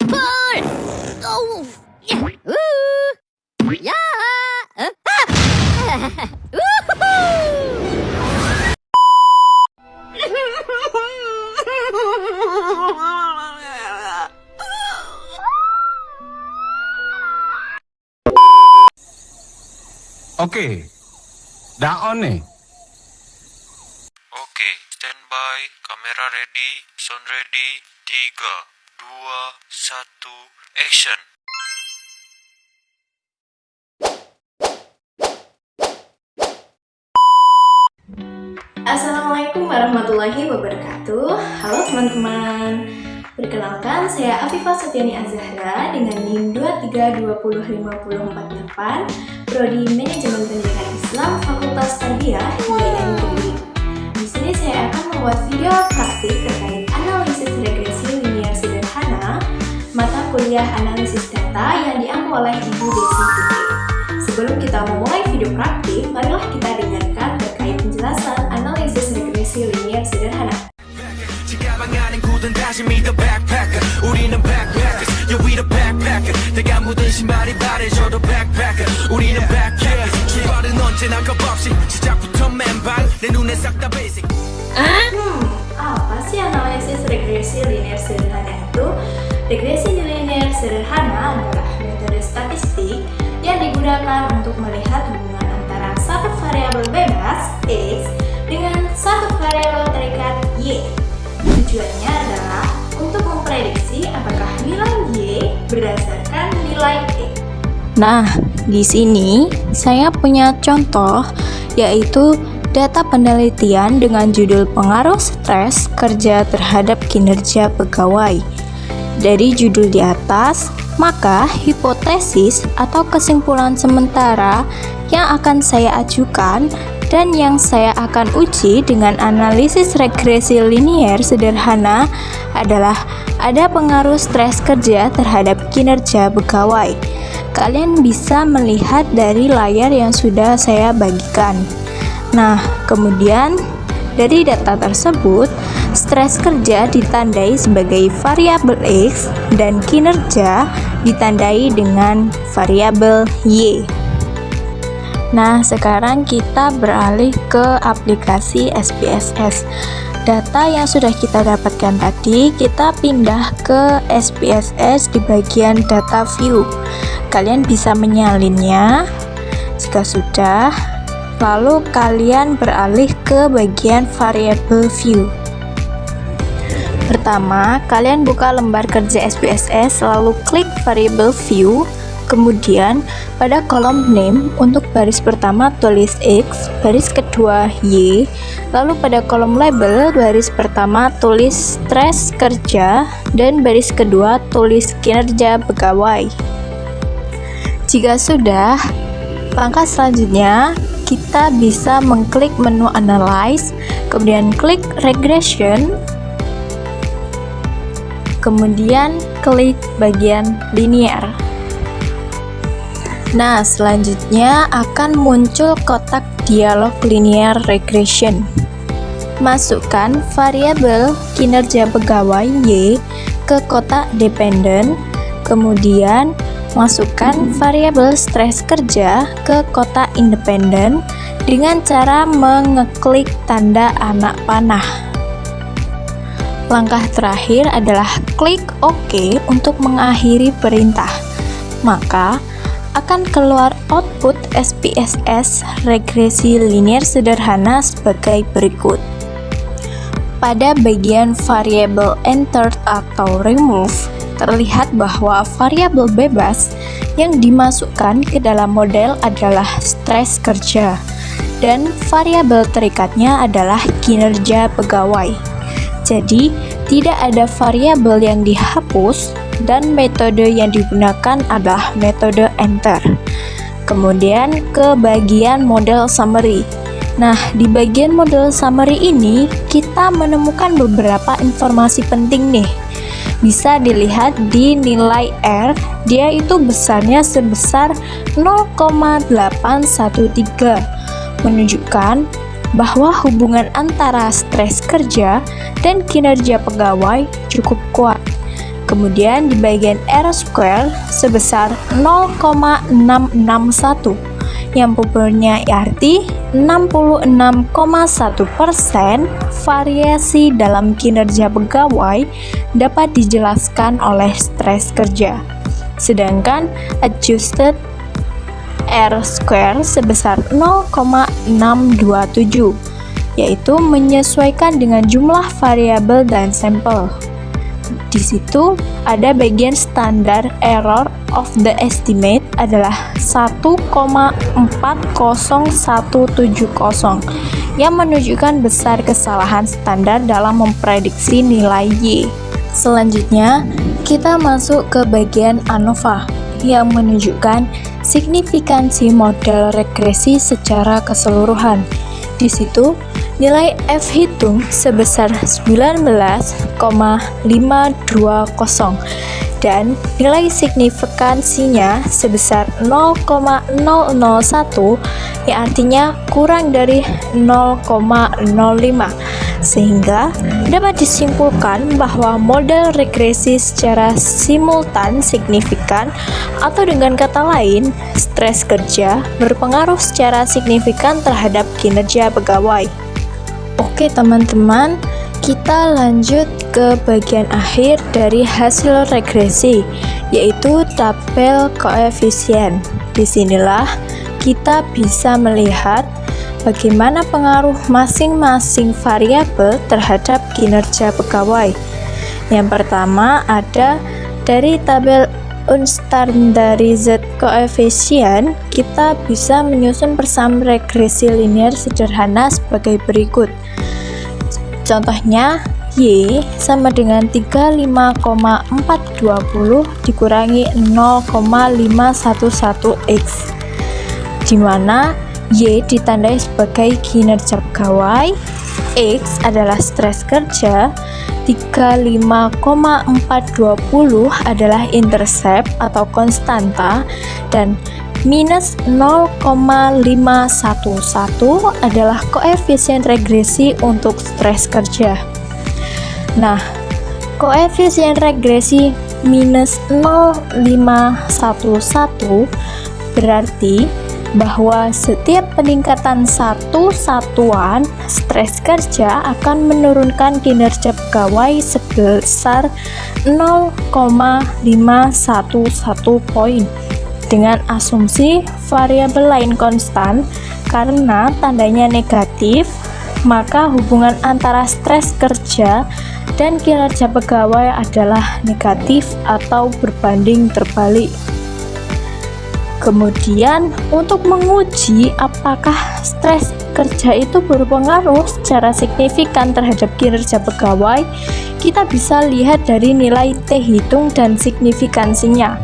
Pull! Oh! Ya! Oke, dah on nih. Oke, standby, kamera ready, sound ready, 3, 2, 1, action. Assalamualaikum warahmatullahi wabarakatuh. Halo teman-teman. Perkenalkan, saya Afifah Septiani Azahra dengan NIM 23205048, Prodi Manajemen Pendidikan Islam, Fakultas Tarbiyah, IAIN Kediri. Di sini saya akan membuat video praktik terkait analisis regresi linier sederhana mata kuliah analisis data yang diambil oleh Ibu Desi Putri. Sebelum kita memulai video praktik, marilah kita dengarkan terkait penjelasan analisis regresi linier sederhana. Apa sih analisis regresi linier sederhana itu? Regresi linier sederhana adalah metode statistik yang digunakan untuk melihat hubungan antara satu variabel bebas X dengan satu variabel terikat Y. Tujuannya adalah untuk memprediksi apakah nilai Y berdasarkan nilai X. Nah, di sini saya punya contoh, yaitu data penelitian dengan judul pengaruh stres kerja terhadap kinerja pegawai. Dari judul di atas, maka hipotesis atau kesimpulan sementara yang akan saya ajukan dan yang saya akan uji dengan analisis regresi linier sederhana adalah ada pengaruh stres kerja terhadap kinerja pegawai. Kalian bisa melihat dari layar yang sudah saya bagikan. Nah, kemudian dari data tersebut, stres kerja ditandai sebagai variabel X dan kinerja ditandai dengan variabel Y. Nah, sekarang kita beralih ke aplikasi SPSS. Data yang sudah kita dapatkan tadi, kita pindah ke SPSS di bagian data view. Kalian bisa menyalinnya. Jika sudah, lalu kalian beralih ke bagian variable view. Pertama, kalian buka lembar kerja SPSS, lalu klik variable view. Kemudian, pada kolom name, untuk baris pertama tulis X, baris kedua Y, lalu pada kolom label, baris pertama tulis stres kerja, dan baris kedua tulis kinerja pegawai. Jika sudah, langkah selanjutnya, kita bisa mengklik menu Analyze, kemudian klik Regression, kemudian klik bagian Linear. Nah, selanjutnya akan muncul kotak dialog Linear Regression. Masukkan variabel kinerja pegawai Y ke kotak dependent, kemudian masukkan variabel stres kerja ke kotak independen dengan cara mengeklik tanda anak panah. Langkah terakhir adalah klik OK untuk mengakhiri perintah. Maka akan keluar output SPSS regresi linier sederhana sebagai berikut. Pada bagian variable entered atau remove, terlihat bahwa variabel bebas yang dimasukkan ke dalam model adalah stres kerja dan variabel terikatnya adalah kinerja pegawai. Jadi, tidak ada variabel yang dihapus dan metode yang digunakan adalah metode enter. Kemudian ke bagian model summary. Nah, di bagian model summary ini kita menemukan beberapa informasi penting nih. Bisa dilihat di nilai R, dia itu besarnya sebesar 0,813, menunjukkan bahwa hubungan antara stres kerja dan kinerja pegawai cukup kuat. Kemudian di bagian R-square sebesar 0,661 yang mempunyai arti 66,1% variasi dalam kinerja pegawai dapat dijelaskan oleh stres kerja. Sedangkan adjusted R-square sebesar 0,627, yaitu menyesuaikan dengan jumlah variabel dan sampel. Di situ ada bagian standar error of the estimate adalah 1,40170 yang menunjukkan besar kesalahan standar dalam memprediksi nilai Y. Selanjutnya, kita masuk ke bagian ANOVA yang menunjukkan signifikansi model regresi secara keseluruhan. Di situ, nilai F hitung sebesar 19,520 dan nilai signifikansinya sebesar 0,001 yang artinya kurang dari 0,05, sehingga dapat disimpulkan bahwa model regresi secara simultan signifikan, atau dengan kata lain, stres kerja berpengaruh secara signifikan terhadap kinerja pegawai. Oke teman-teman, kita lanjut ke bagian akhir dari hasil regresi, yaitu tabel koefisien. Disinilah kita bisa melihat bagaimana pengaruh masing-masing variabel terhadap kinerja pegawai. Yang pertama ada dari tabel unstandardized coefficient, kita bisa menyusun persamaan regresi linear sederhana sebagai berikut. Contohnya, Y sama dengan 35,420 dikurangi 0,511X, di mana Y ditandai sebagai kinerja pegawai, X adalah stres kerja, 35,420 adalah intercept atau konstanta, dan minus 0,511 adalah koefisien regresi untuk stres kerja. Nah, koefisien regresi minus 0,511 berarti bahwa setiap peningkatan satu satuan stres kerja akan menurunkan kinerja pegawai sebesar 0,511 poin. Dengan asumsi variabel lain konstan, karena tandanya negatif, maka hubungan antara stres kerja dan kinerja pegawai adalah negatif atau berbanding terbalik. Kemudian, untuk menguji apakah stres kerja itu berpengaruh secara signifikan terhadap kinerja pegawai, kita bisa lihat dari nilai T hitung dan signifikansinya.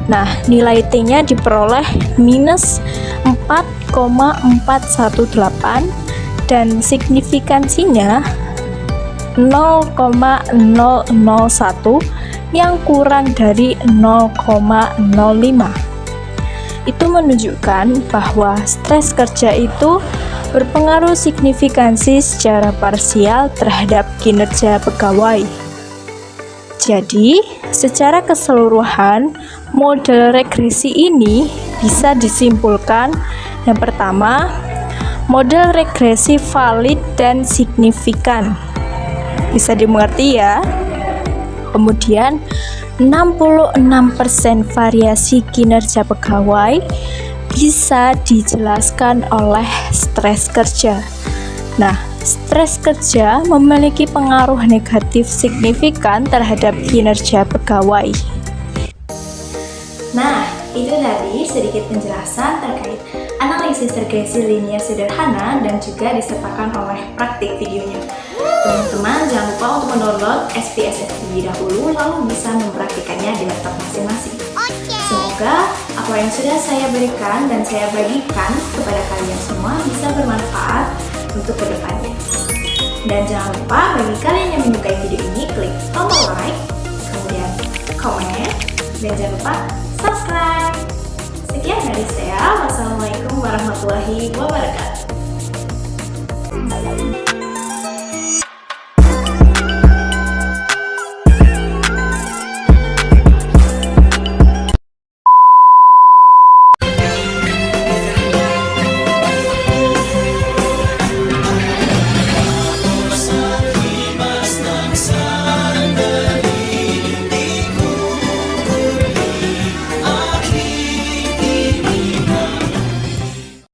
Nah, nilai T-nya diperoleh minus 4,418 dan signifikansinya 0,001 yang kurang dari 0,05. Itu menunjukkan bahwa stres kerja itu berpengaruh signifikansi secara parsial terhadap kinerja pegawai. Jadi, secara keseluruhan, model regresi ini bisa disimpulkan. Yang pertama, model regresi valid dan signifikan. Bisa dimengerti ya? Kemudian, 66% variasi kinerja pegawai bisa dijelaskan oleh stres kerja. Nah, stres kerja memiliki pengaruh negatif signifikan terhadap kinerja pegawai. Nah, itu tadi sedikit penjelasan terkait analisis regresi linear sederhana dan juga disertakan oleh praktik videonya. Teman-teman jangan lupa untuk mendownload SPSS terlebih dahulu, lalu bisa mempraktikannya di laptop masing-masing. Semoga apa yang sudah saya berikan dan saya bagikan kepada kalian semua bisa bermanfaat untuk kedepannya. Dan jangan lupa bagi kalian yang menyukai video ini, klik tombol like, kemudian komen, dan jangan lupa subscribe. Sekian dari saya. Wassalamualaikum warahmatullahi wabarakatuh. Assalamualaikum.